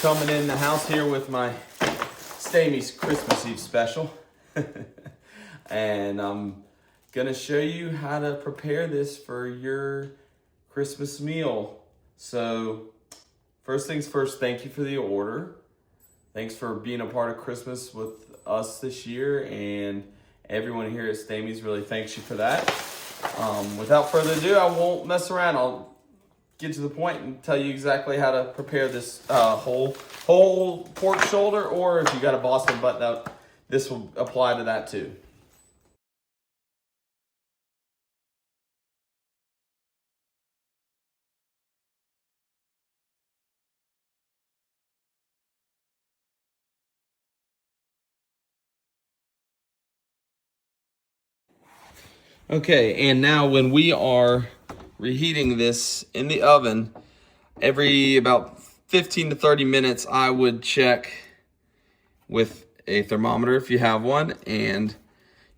Coming in the house here with my Stamey's Christmas Eve special. And I'm gonna show you how to prepare this for your Christmas meal. So first things first, thank you for the order. Thanks for being a part of Christmas with us this year, and everyone here at Stamey's really thanks you for that. Without further ado, I won't mess around. I'll get to the point and tell you exactly how to prepare this whole pork shoulder, or if you got a Boston butt, this will apply to that too. Okay, and now when we are reheating this in the oven, every about 15 to 30 minutes, I would check with a thermometer if you have one, and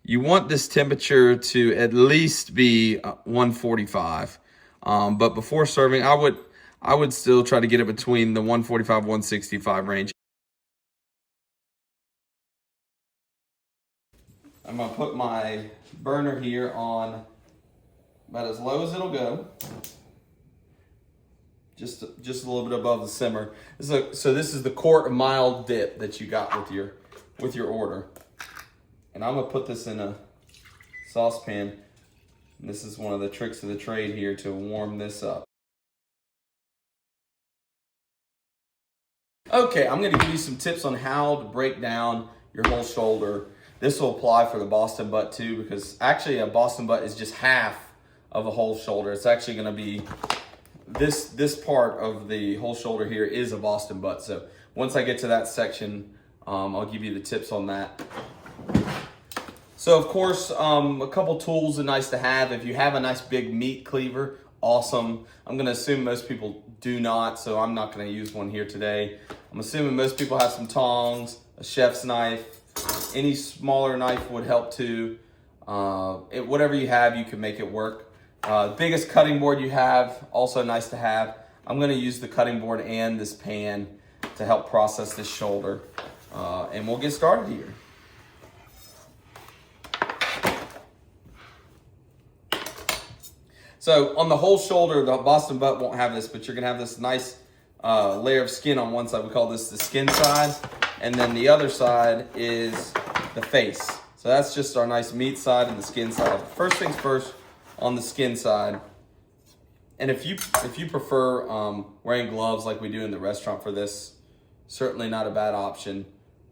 you want this temperature to at least be 145. But before serving, I would still try to get it between the 145, 165 range. I'm gonna put my burner here on about as low as it'll go. Just a little bit above the simmer. So this is the quart of mild dip that you got with your order. And I'm gonna put this in a saucepan. And this is one of the tricks of the trade here to warm this up. Okay, I'm gonna give you some tips on how to break down your whole shoulder. This will apply for the Boston butt too, because actually a Boston butt is just half of a whole shoulder. It's actually gonna be this part of the whole shoulder here is a Boston butt. So once I get to that section, I'll give you the tips on that. So of course, a couple tools are nice to have. If you have a nice big meat cleaver, awesome. I'm gonna assume most people do not, so I'm not gonna use one here today. I'm assuming most people have some tongs, a chef's knife. Any smaller knife would help too. Whatever you have, you can make it work. Biggest cutting board you have, also nice to have. I'm gonna use the cutting board and this pan to help process this shoulder. And we'll get started here. So on the whole shoulder, the Boston butt won't have this, but you're gonna have this nice layer of skin on one side. We call this the skin side. And then the other side is the face. So that's just our nice meat side and the skin side. First things first, on the skin side. And if you prefer wearing gloves like we do in the restaurant for this, certainly not a bad option.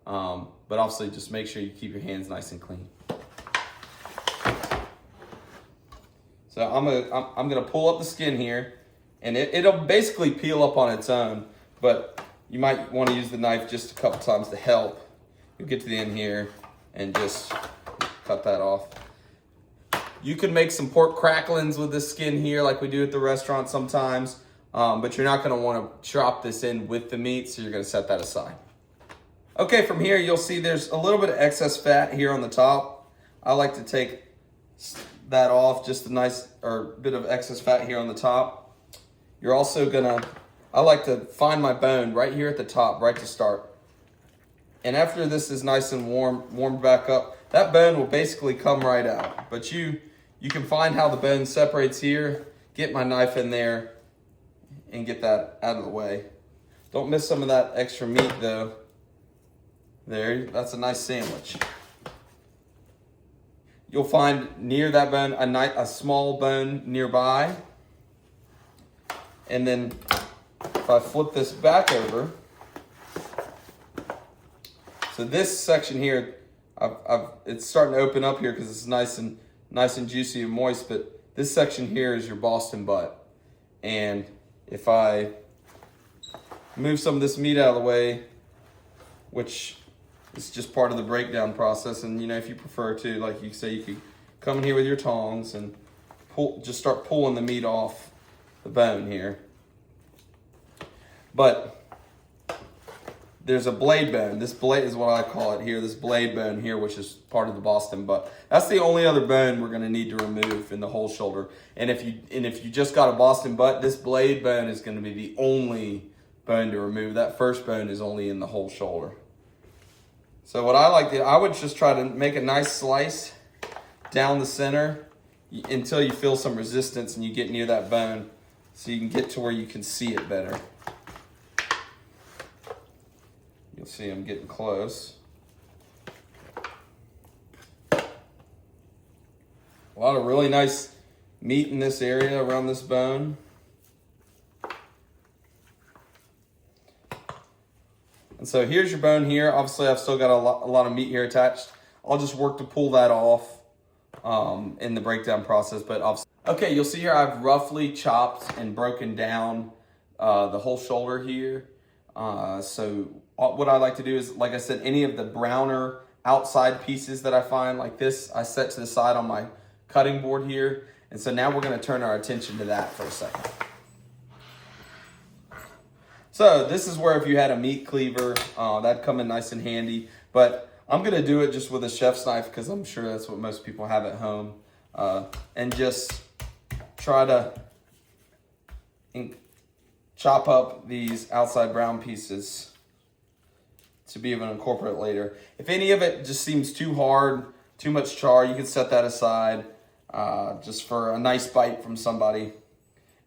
But obviously just make sure you keep your hands nice and clean. So I'm gonna pull up the skin here, and it'll basically peel up on its own, but you might want to use the knife just a couple times to help. You'll get to the end here and just cut that off. You can make some pork cracklings with this skin here like we do at the restaurant sometimes, but you're not going to want to chop this in with the meat, so you're going to set that aside. Okay, from here you'll see there's a little bit of excess fat here on the top. I like to take that off, just a nice bit of excess fat here on the top. You're also gonna, I like to find my bone right here at the top, right to start. And after this is nice and warmed back up, that bone will basically come right out. But you can find how the bone separates here, get my knife in there, and get that out of the way. Don't miss some of that extra meat though. There, that's a nice sandwich. You'll find near that bone a small bone nearby. And then if I flip this back over, so this section here, it's starting to open up here because it's nice and juicy and moist, but this section here is your Boston butt. And if I move some of this meat out of the way, which is just part of the breakdown process, and if you prefer to, like you say, you could come in here with your tongs and just start pulling the meat off the bone here. But there's a blade bone. This blade is what I call it here, this blade bone here, which is part of the Boston butt. That's the only other bone we're going to need to remove in the whole shoulder. And if you just got a Boston butt, this blade bone is going to be the only bone to remove. That first bone is only in the whole shoulder. So what I like to, I would just try to make a nice slice down the center until you feel some resistance and you get near that bone so you can get to where you can see it better. You'll see I'm getting close. A lot of really nice meat in this area around this bone. And so here's your bone here. Obviously, I've still got a lot of meat here attached. I'll just work to pull that off in the breakdown process. But okay, you'll see here I've roughly chopped and broken down the whole shoulder here. So what I like to do is, like I said, any of the browner outside pieces that I find like this, I set to the side on my cutting board here. And so now we're going to turn our attention to that for a second. So this is where if you had a meat cleaver, that'd come in nice and handy. But I'm going to do it just with a chef's knife because I'm sure that's what most people have at home. And just try to chop up these outside brown pieces to be able to incorporate later. If any of it just seems too hard, too much char, you can set that aside just for a nice bite from somebody.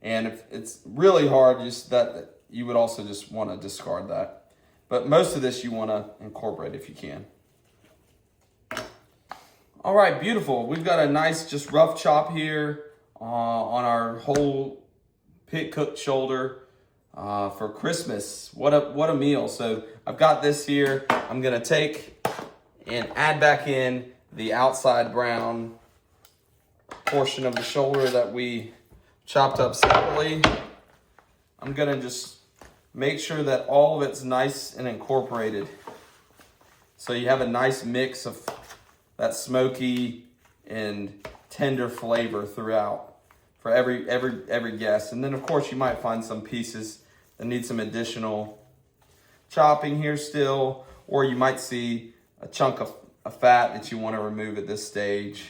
And if it's really hard, just that you would also just want to discard that. But most of this you want to incorporate if you can. All right, beautiful. We've got a nice just rough chop here on our whole pit cooked shoulder for Christmas. What a meal. So I've got this here. I'm gonna take and add back in the outside brown portion of the shoulder that we chopped up separately. I'm gonna just make sure that all of it's nice and incorporated. So you have a nice mix of that smoky and tender flavor throughout for every guest. And then of course you might find some pieces that need some additional chopping here still, or you might see a chunk of fat that you want to remove at this stage,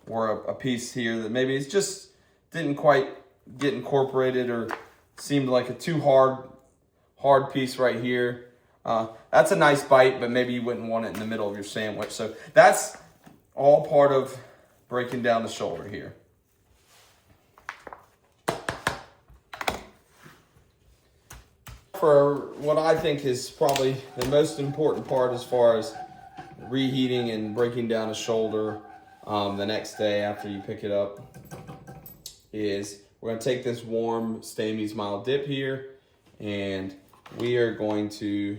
or a piece here that maybe it's just didn't quite get incorporated or seemed like a too hard piece right here. That's a nice bite, but maybe you wouldn't want it in the middle of your sandwich. So that's all part of breaking down the shoulder here. For what I think is probably the most important part as far as reheating and breaking down a shoulder the next day after you pick it up is we're going to take this warm Stamey's mild dip here and we are going to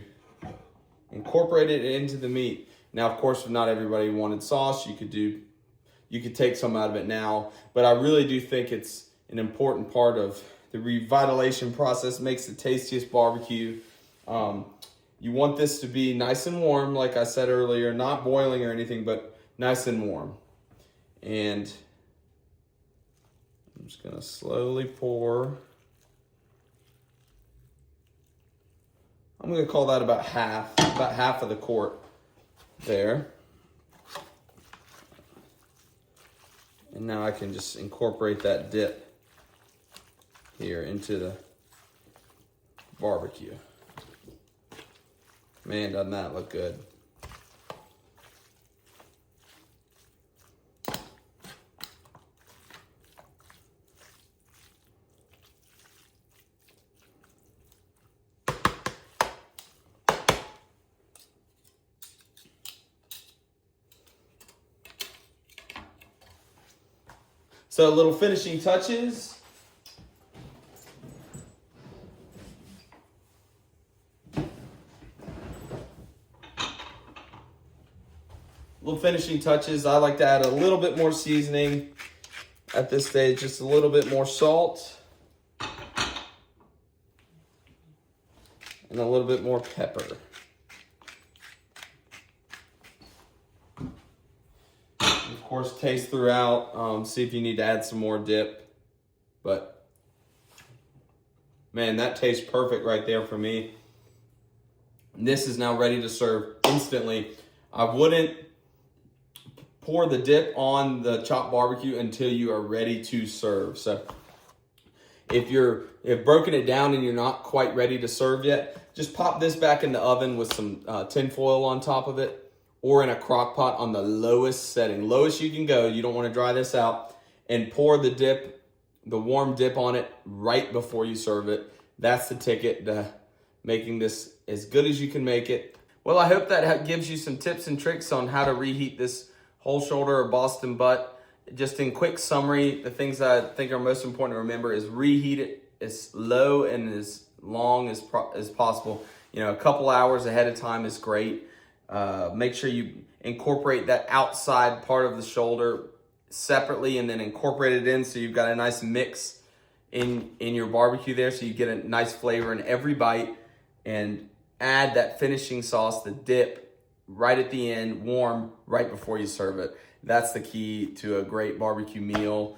incorporate it into the meat. Now, of course, if not everybody wanted sauce, you could take some out of it now, but I really do think it's an important part of the revitalization process. Makes the tastiest barbecue. You want this to be nice and warm, like I said earlier, not boiling or anything, but nice and warm. And I'm just gonna slowly pour. I'm gonna call that about half of the quart there. And now I can just incorporate that dip here into the barbecue. Man, doesn't that look good? So little finishing touches. I like to add a little bit more seasoning at this stage, just a little bit more salt and a little bit more pepper. Of course, taste throughout, see if you need to add some more dip, but man, that tastes perfect right there for me. This is now ready to serve instantly. I wouldn't pour the dip on the chopped barbecue until you are ready to serve. So If you've broken it down and you're not quite ready to serve yet, just pop this back in the oven with some tin foil on top of it, or in a crock pot on the lowest setting. Lowest you can go. You don't want to dry this out. And pour the dip, the warm dip on it right before you serve it. That's the ticket to making this as good as you can make it. Well, I hope that gives you some tips and tricks on how to reheat this whole shoulder or Boston butt. Just in quick summary, the things that I think are most important to remember is reheat it as low and as long as possible. You know, a couple hours ahead of time is great. Make sure you incorporate that outside part of the shoulder separately and then incorporate it in so you've got a nice mix in your barbecue there, so you get a nice flavor in every bite. And add that finishing sauce, the dip, right at the end, warm, right before you serve it. That's the key to a great barbecue meal.